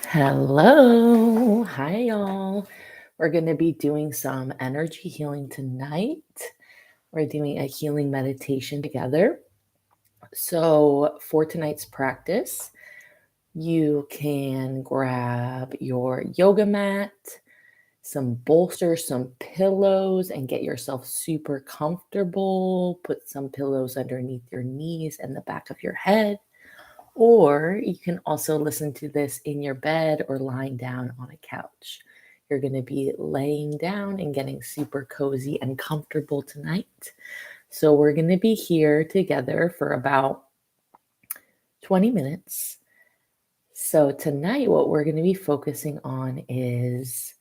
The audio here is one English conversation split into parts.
Hello. Hi, y'all. We're going to be doing some energy healing tonight. We're doing a healing meditation together. So, for tonight's practice, you can grab your yoga mat, some bolsters, some pillows, and get yourself super comfortable. Put some pillows underneath your knees and the back of your head. Or you can also listen to this in your bed or lying down on a couch. You're going to be laying down and getting super cozy and comfortable tonight. So, we're going to be here together for about 20 minutes. So, tonight, what we're going to be focusing on is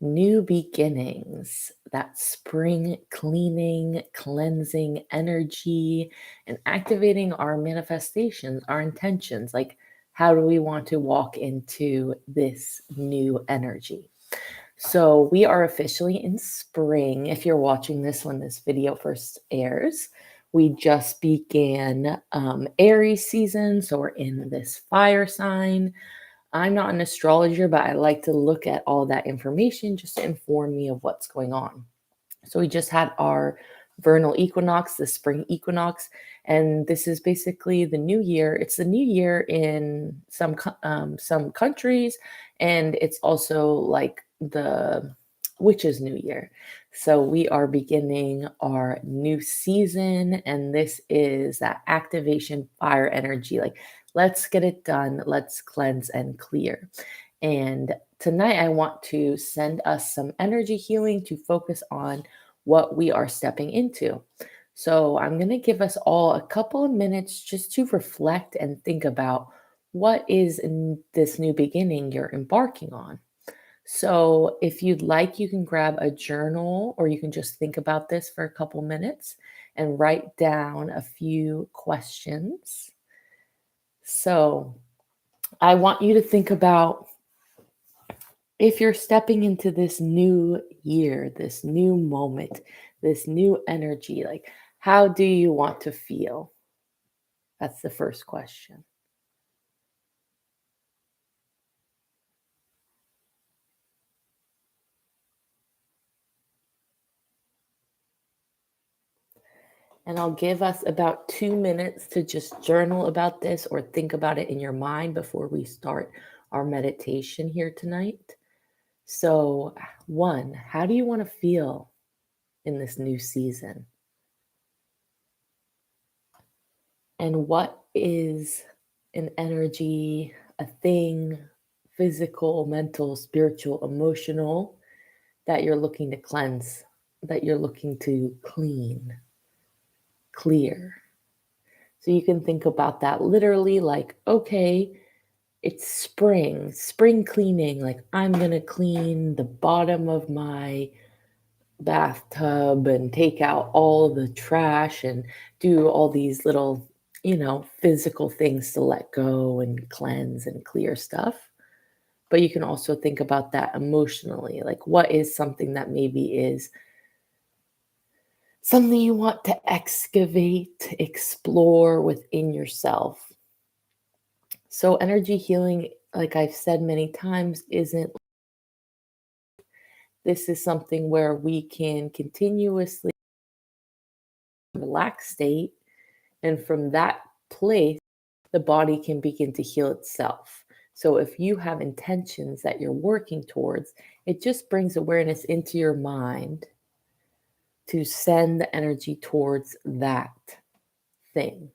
new beginnings, that spring cleaning, cleansing energy, and activating our manifestations, our intentions. Like, how do we want to walk into this new energy? So, we are officially in spring. If you're watching this when this video first airs, we just began Aries season. So, we're in this fire sign. I'm not an astrologer, but I like to look at all that information just to inform me of what's going on. So we just had our vernal equinox, the spring equinox, and this is basically the new year. It's the new year in some countries, and it's also like the witch's new year. So we are beginning our new season, and this is that activation fire energy. Like, let's get it done. Let's cleanse and clear. And tonight, I want to send us some energy healing to focus on what we are stepping into. So, I'm going to give us all a couple of minutes just to reflect and think about what is in this new beginning you're embarking on. So, if you'd like, you can grab a journal or you can just think about this for a couple minutes and write down a few questions. So, I want you to think about if you're stepping into this new year, this new moment, this new energy, like, how do you want to feel? That's the first question. And I'll give us about 2 minutes to just journal about this or think about it in your mind before we start our meditation here tonight. So, one, how do you want to feel in this new season? And what is an energy, a thing, physical, mental, spiritual, emotional, that you're looking to cleanse, that you're looking to clean, clear? So you can think about that literally like, okay, it's spring cleaning. Like, I'm going to clean the bottom of my bathtub and take out all the trash and do all these little, physical things to let go and cleanse and clear stuff. But you can also think about that emotionally. Like, what is something that maybe is something you want to excavate, explore within yourself? So, energy healing, like I've said many times, isn't this is something where we can continuously relax state. And from that place, the body can begin to heal itself. So if you have intentions that you're working towards, it just brings awareness into your mind to send the energy towards that thing.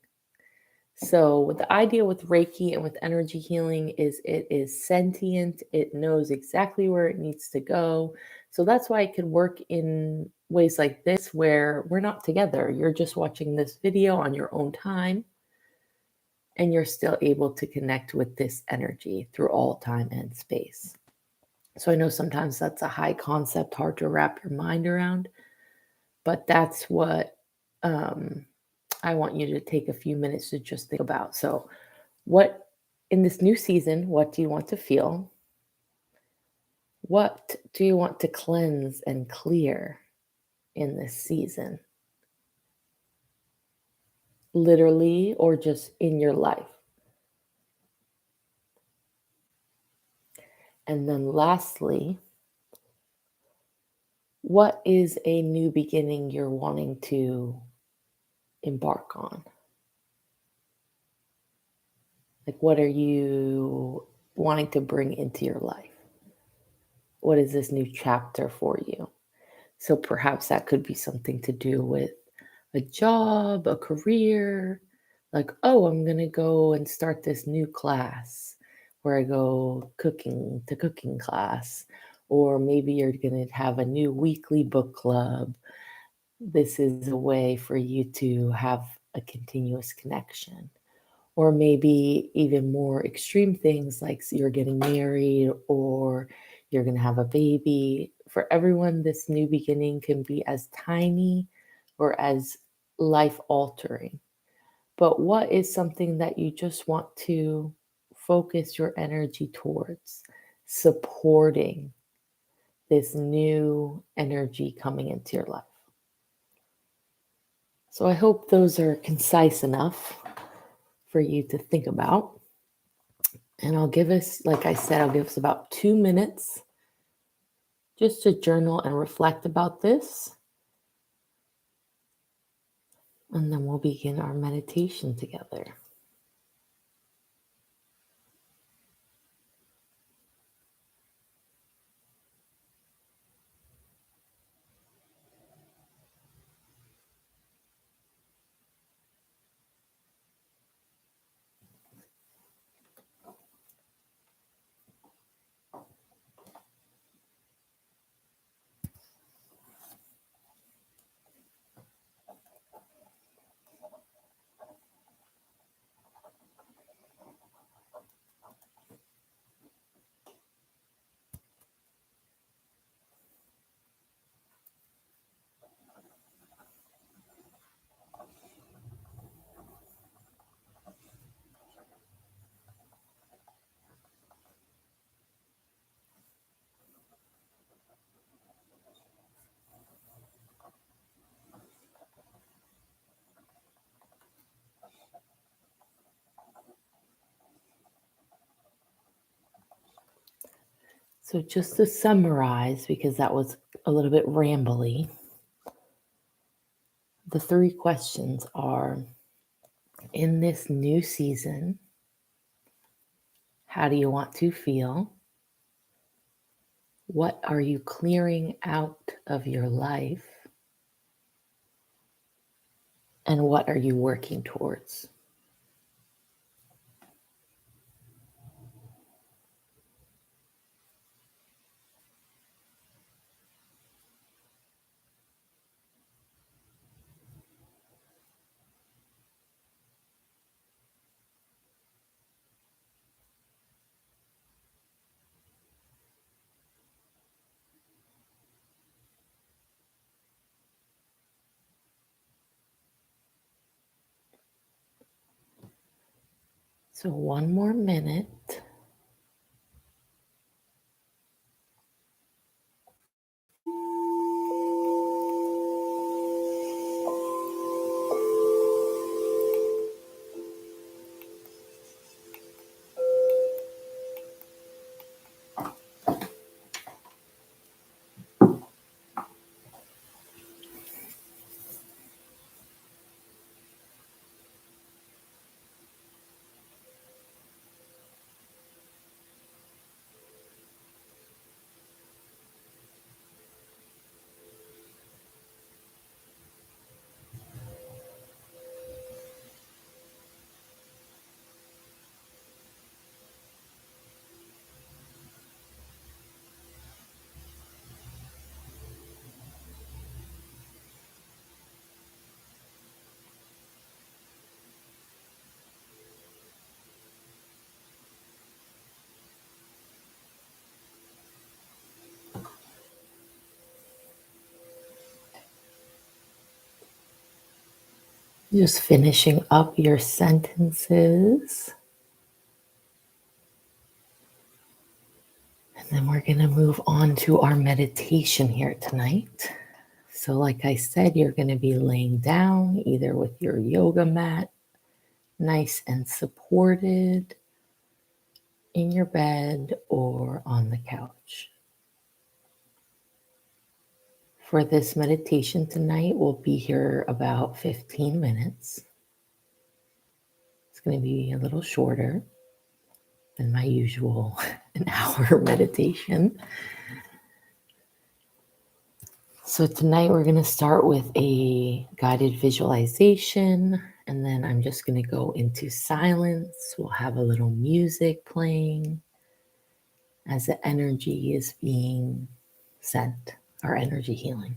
So the idea with Reiki and with energy healing is it is sentient. It knows exactly where it needs to go. So that's why it can work in ways like this where we're not together. You're just watching this video on your own time and you're still able to connect with this energy through all time and space. So I know sometimes that's a high concept, hard to wrap your mind around, but that's what I want you to take a few minutes to just think about. So, what in this new season, what do you want to feel? What do you want to cleanse and clear in this season? Literally or just in your life? And then lastly, what is a new beginning you're wanting to embark on? Like, what are you wanting to bring into your life? What is this new chapter for you? So perhaps that could be something to do with a job, a career. Like, oh, I'm going to go and start this new class where I go cooking class. Or maybe you're going to have a new weekly book club. This is a way for you to have a continuous connection. Or maybe even more extreme things like you're getting married or you're going to have a baby. For everyone, this new beginning can be as tiny or as life altering. But what is something that you just want to focus your energy towards? Supporting this new energy coming into your life. So I hope those are concise enough for you to think about. And I'll give us, like I said, I'll give us about 2 minutes just to journal and reflect about this. And then we'll begin our meditation together. So, just to summarize, because that was a little bit rambly, the 3 questions are: in this new season, how do you want to feel? What are you clearing out of your life? And what are you working towards? So, one more minute. Just finishing up your sentences. And then we're going to move on to our meditation here tonight. So, like I said, you're going to be laying down either with your yoga mat, nice and supported, in your bed or on the couch. For this meditation tonight, we'll be here about 15 minutes. It's going to be a little shorter than my usual an hour meditation. So tonight we're going to start with a guided visualization, and then I'm just going to go into silence. We'll have a little music playing as the energy is being sent, our energy healing.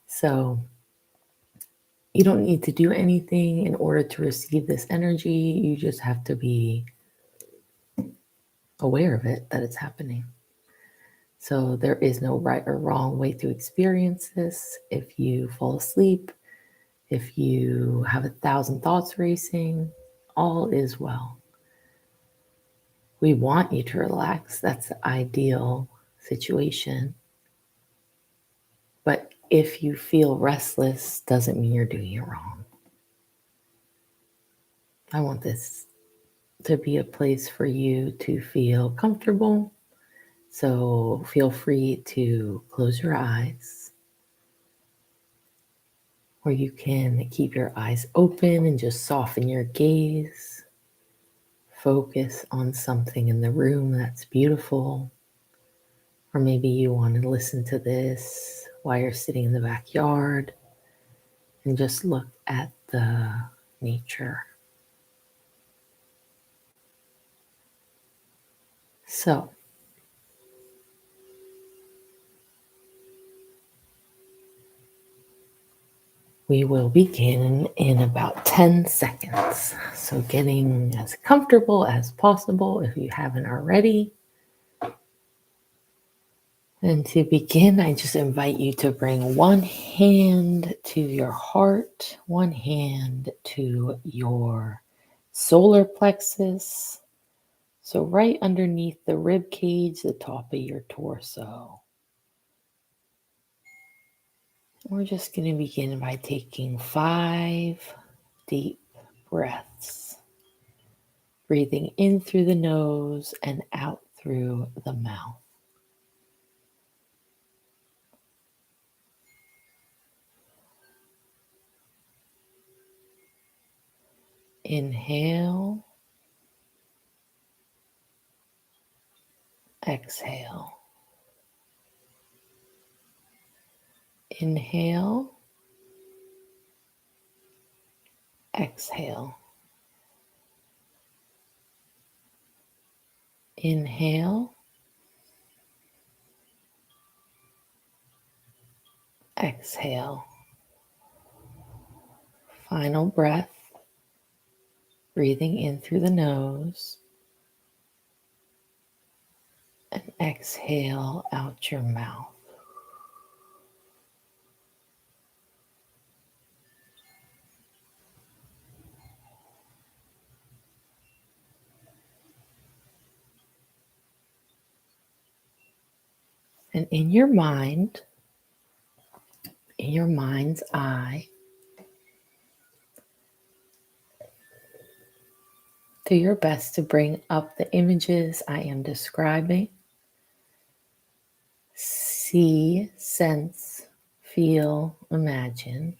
So you don't need to do anything in order to receive this energy. You just have to be aware of it, that it's happening. So there is no right or wrong way to experience this. If you fall asleep, if you have 1,000 thoughts racing, all is well. We want you to relax. That's the ideal situation. But if you feel restless, doesn't mean you're doing it wrong. I want this to be a place for you to feel comfortable. So feel free to close your eyes, or you can keep your eyes open and just soften your gaze. Focus on something in the room that's beautiful. Or maybe you want to listen to this while you're sitting in the backyard and just look at the nature. So, we will begin in about 10 seconds. So, getting as comfortable as possible if you haven't already. And to begin, I just invite you to bring one hand to your heart, one hand to your solar plexus. So, right underneath the rib cage, the top of your torso. We're just going to begin by taking 5 deep breaths, breathing in through the nose and out through the mouth. Inhale, exhale. Inhale, exhale. Inhale, exhale. Final breath, breathing in through the nose and exhale out your mouth. And in your mind, in your mind's eye, do your best to bring up the images I am describing. See, sense, feel, imagine,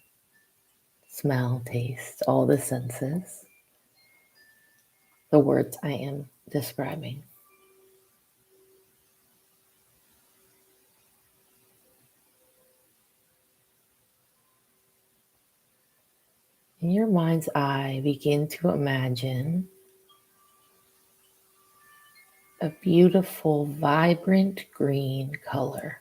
smell, taste, all the senses, the words I am describing. In your mind's eye, begin to imagine a beautiful, vibrant green color.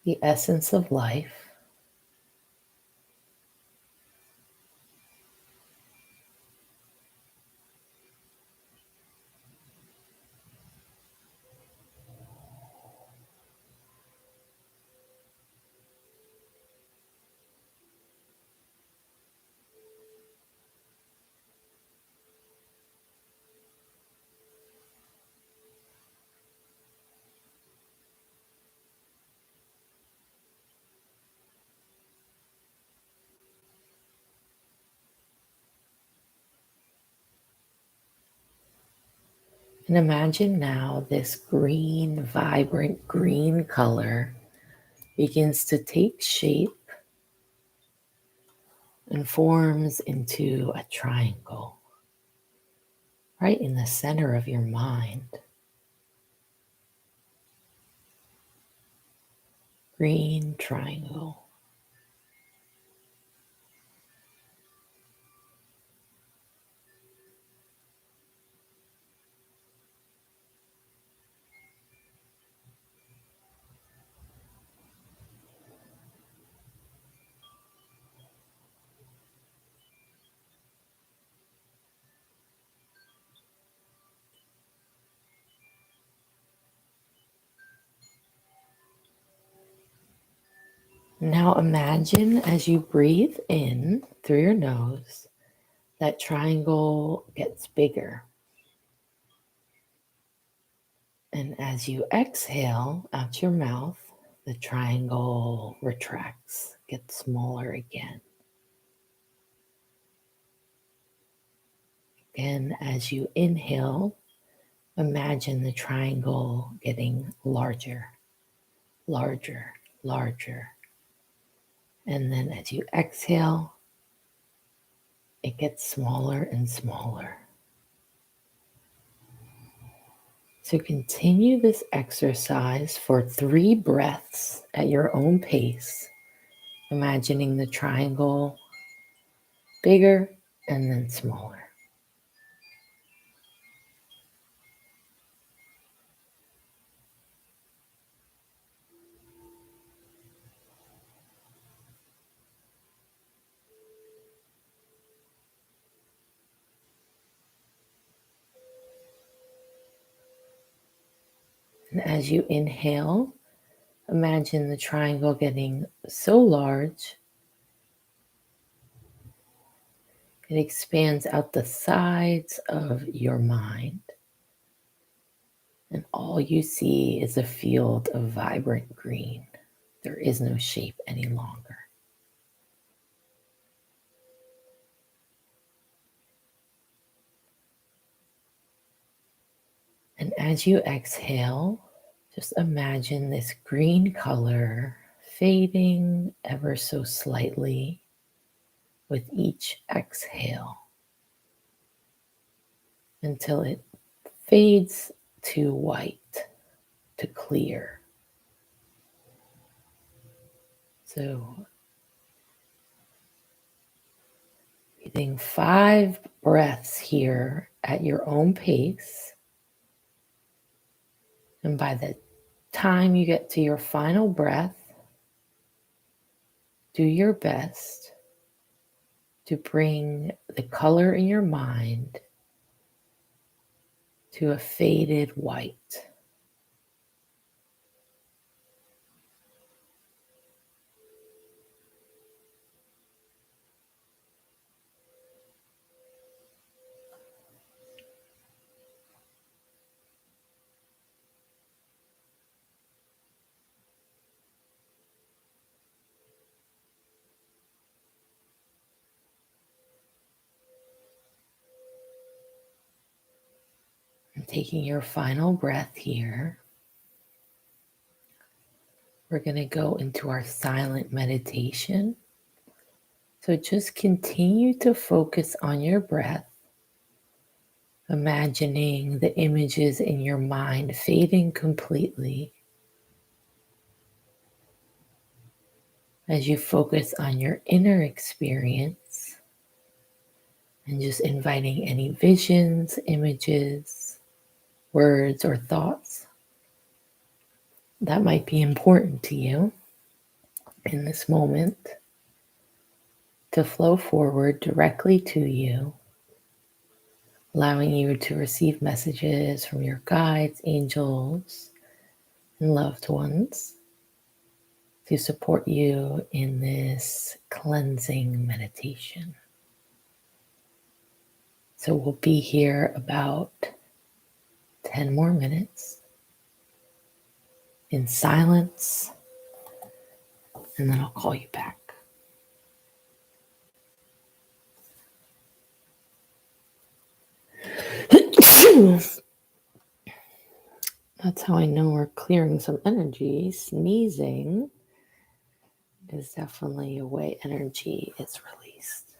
The essence of life. And imagine now this green, vibrant green color begins to take shape and forms into a triangle right in the center of your mind. Green triangle. Now imagine as you breathe in through your nose, that triangle gets bigger. And as you exhale out your mouth, the triangle retracts, gets smaller again. Again, as you inhale, imagine the triangle getting larger, larger, larger. And then as you exhale, it gets smaller and smaller. So continue this exercise for 3 breaths at your own pace, imagining the triangle bigger and then smaller. And as you inhale, imagine the triangle getting so large, it expands out the sides of your mind. And all you see is a field of vibrant green. There is no shape any longer. And as you exhale, just imagine this green color fading ever so slightly with each exhale until it fades to white, to clear. So, breathing 5 breaths here at your own pace. And by the time you get to your final breath, do your best to bring the color in your mind to a faded white. And taking your final breath here, we're going to go into our silent meditation. So just continue to focus on your breath, imagining the images in your mind fading completely as you focus on your inner experience and just inviting any visions, images, words, or thoughts that might be important to you in this moment to flow forward directly to you, allowing you to receive messages from your guides, angels, and loved ones to support you in this cleansing meditation. So we'll be here about 10 more minutes in silence, and then I'll call you back. That's how I know we're clearing some energy. Sneezing is definitely a way energy is released.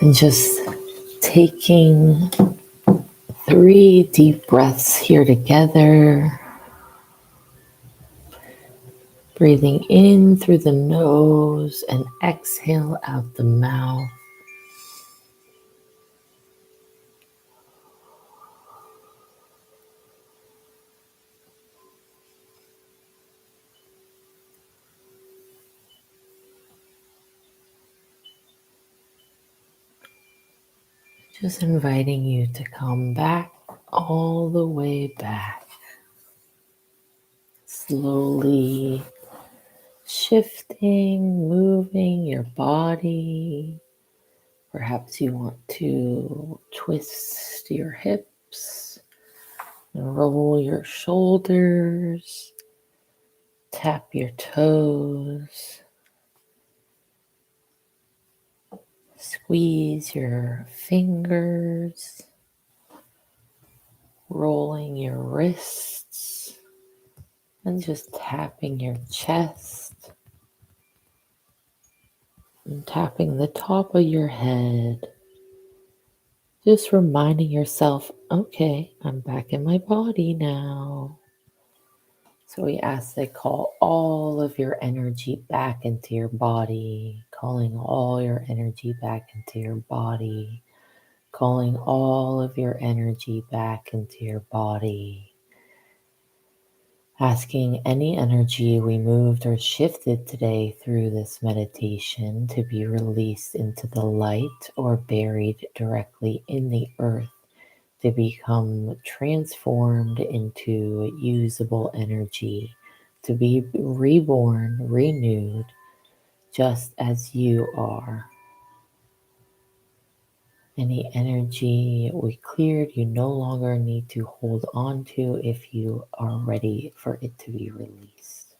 And just taking 3 deep breaths here together. Breathing in through the nose and exhale out the mouth. Just inviting you to come back all the way back. Slowly shifting, moving your body. Perhaps you want to twist your hips, roll your shoulders, tap your toes, squeeze your fingers, rolling your wrists, and just tapping your chest and tapping the top of your head. Just reminding yourself, okay, I'm back in my body now. So we ask that call all of your energy back into your body, calling all your energy back into your body, calling all of your energy back into your body. Asking any energy we moved or shifted today through this meditation to be released into the light or buried directly in the earth to become transformed into usable energy, to be reborn, renewed, just as you are. Any energy we cleared, you no longer need to hold on to if you are ready for it to be released.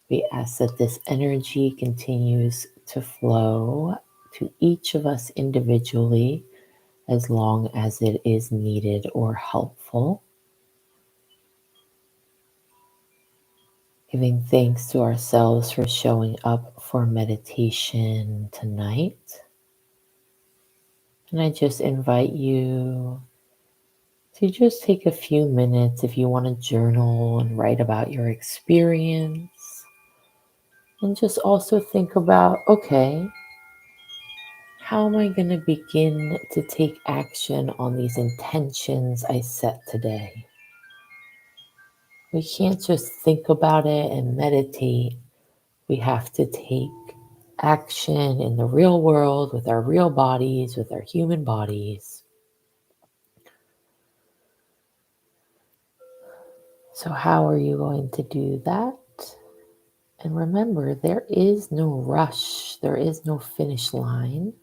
We ask that this energy continues to flow to each of us individually as long as it is needed or helpful. Giving thanks to ourselves for showing up for meditation tonight. And I just invite you to just take a few minutes if you want to journal and write about your experience. And just also think about, okay, how am I going to begin to take action on these intentions I set today? We can't just think about it and meditate. We have to take action in the real world with our real bodies, with our human bodies. So how are you going to do that? And remember, there is no rush. There is no finish line.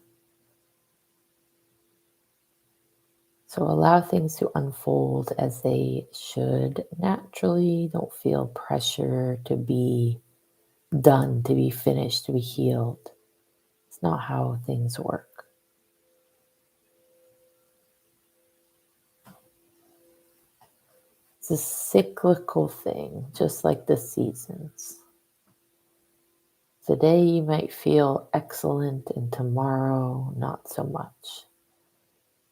So allow things to unfold as they should naturally. Don't feel pressure to be done, to be finished, to be healed. It's not how things work. It's a cyclical thing, just like the seasons. Today you might feel excellent and tomorrow not so much.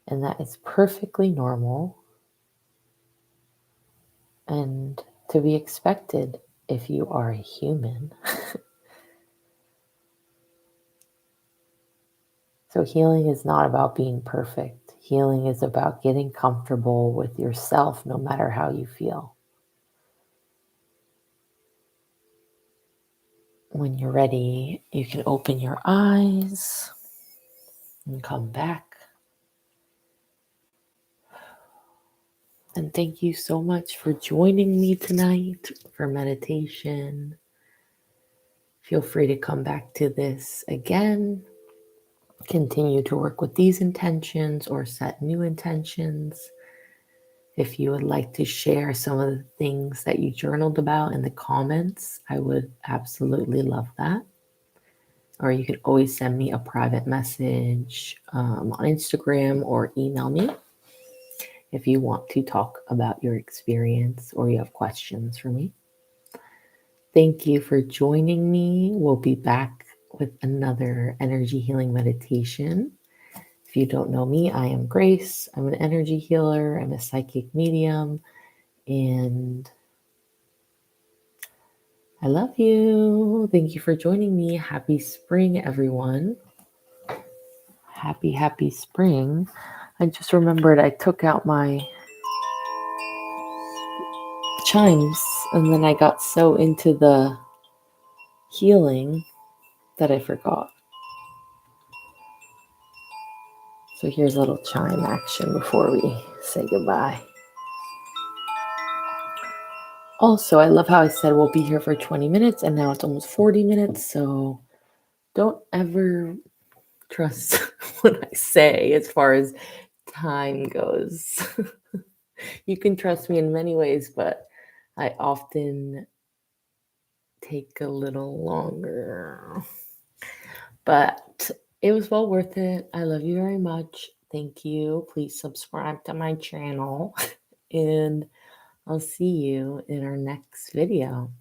And that is perfectly normal and to be expected if you are a human. So healing is not about being perfect. Healing is about getting comfortable with yourself no matter how you feel. When you're ready, you can open your eyes and come back. And thank you so much for joining me tonight for meditation. Feel free to come back to this again. Continue to work with these intentions or set new intentions. If you would like to share some of the things that you journaled about in the comments, I would absolutely love that. Or you can always send me a private message on Instagram or email me if you want to talk about your experience or you have questions for me. Thank you for joining me. We'll be back with another energy healing meditation If you don't know me, I am Grace. I'm an energy healer. I'm a psychic medium. And I love you. Thank you for joining me. Happy spring, everyone. Happy spring. I just remembered I took out my chimes and then I got so into the healing that I forgot. So here's a little chime action before we say goodbye. Also, I love how I said we'll be here for 20 minutes and now it's almost 40 minutes. So don't ever trust what I say as far as time goes. You can trust me in many ways, but I often take a little longer. But it was well worth it. I love you very much. Thank you. Please subscribe to my channel and I'll see you in our next video.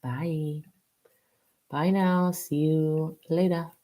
Bye. Bye now. See you later.